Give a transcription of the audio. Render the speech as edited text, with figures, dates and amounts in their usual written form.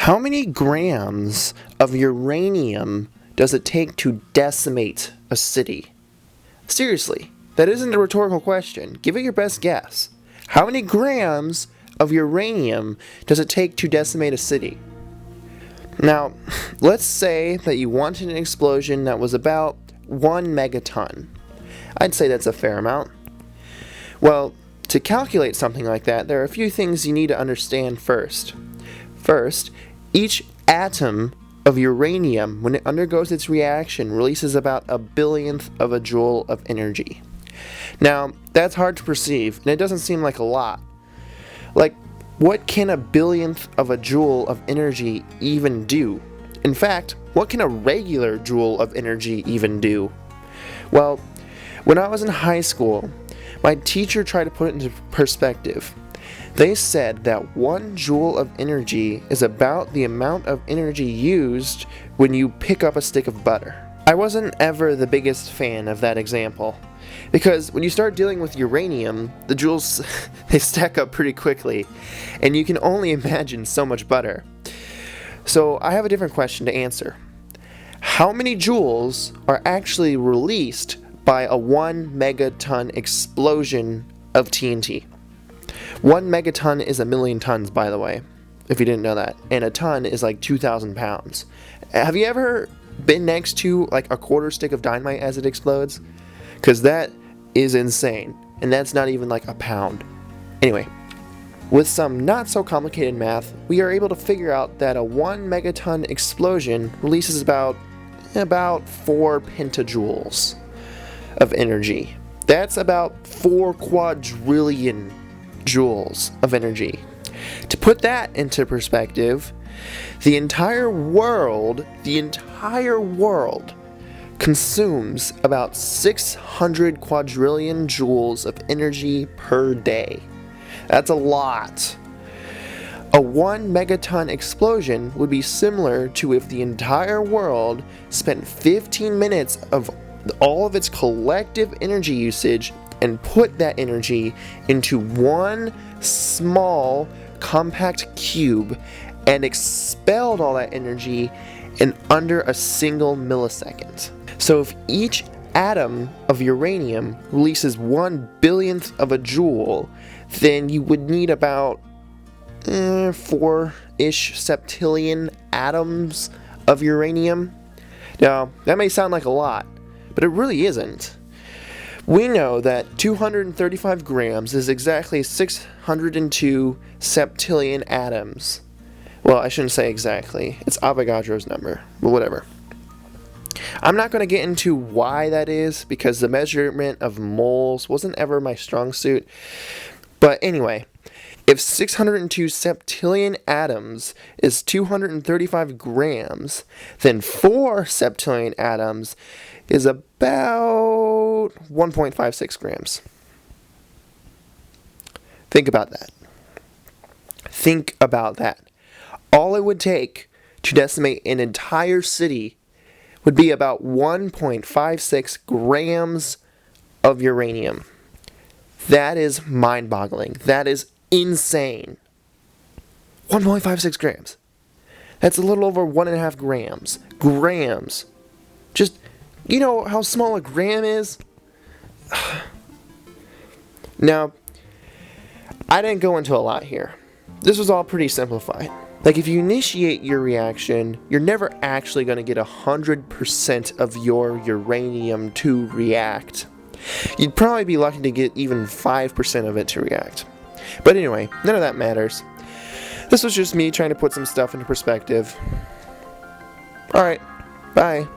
How many grams of uranium does it take to decimate a city? Seriously, that isn't a rhetorical question. Give it your best guess. How many grams of uranium does it take to decimate a city? Now, let's say that you wanted an explosion that was about 1 megaton. I'd say that's a fair amount. Well, to calculate something like that, there are a few things you need to understand first. First, each atom of uranium, when it undergoes its reaction, releases about a billionth of a joule of energy. Now, that's hard to perceive, and it doesn't seem like a lot. Like, what can a billionth of a joule of energy even do? In fact, what can a regular joule of energy even do? Well, when I was in high school, my teacher tried to put it into perspective. They said that 1 joule of energy is about the amount of energy used when you pick up a stick of butter. I wasn't ever the biggest fan of that example, because when you start dealing with uranium, the joules, they stack up pretty quickly, and you can only imagine so much butter. So I have a different question to answer. How many joules are actually released by a 1 megaton explosion of TNT? 1 megaton is 1,000,000 tons, by the way, if you didn't know that, and a ton is like 2,000 pounds. Have you ever been next to like a quarter stick of dynamite as it explodes? Because that is insane, and that's not even like a pound. Anyway, with some not so complicated math, we are able to figure out that a 1 megaton explosion releases about 4 pentajoules of energy. That's about 4 quadrillion joules of energy. To put that into perspective, the entire world consumes about 600 quadrillion joules of energy per day. That's a lot. A 1 megaton explosion would be similar to if the entire world spent 15 minutes of all of its collective energy usage and put that energy into one small compact cube and expelled all that energy in under a single millisecond. So if each atom of uranium releases 1 billionth of a joule, then you would need about 4-ish septillion atoms of uranium. Now, that may sound like a lot, but it really isn't. We know that 235 grams is exactly 602 septillion atoms. Well, I shouldn't say exactly. It's Avogadro's number, but whatever. I'm not going to get into why that is, because the measurement of moles wasn't ever my strong suit. But anyway, if 602 septillion atoms is 235 grams, then 4 septillion atoms is about 1.56 grams. Think about that. Think about that. All it would take to decimate an entire city would be about 1.56 grams of uranium. That is mind-boggling. That is insane. 1.56 grams. That's a little over 1.5 grams. Grams. Just, you know how small a gram is? Now, I didn't go into a lot here. This was all pretty simplified. Like, if you initiate your reaction, you're never actually going to get 100% of your uranium to react. You'd probably be lucky to get even 5% of it to react. But anyway, none of that matters. This was just me trying to put some stuff into perspective. Alright, bye.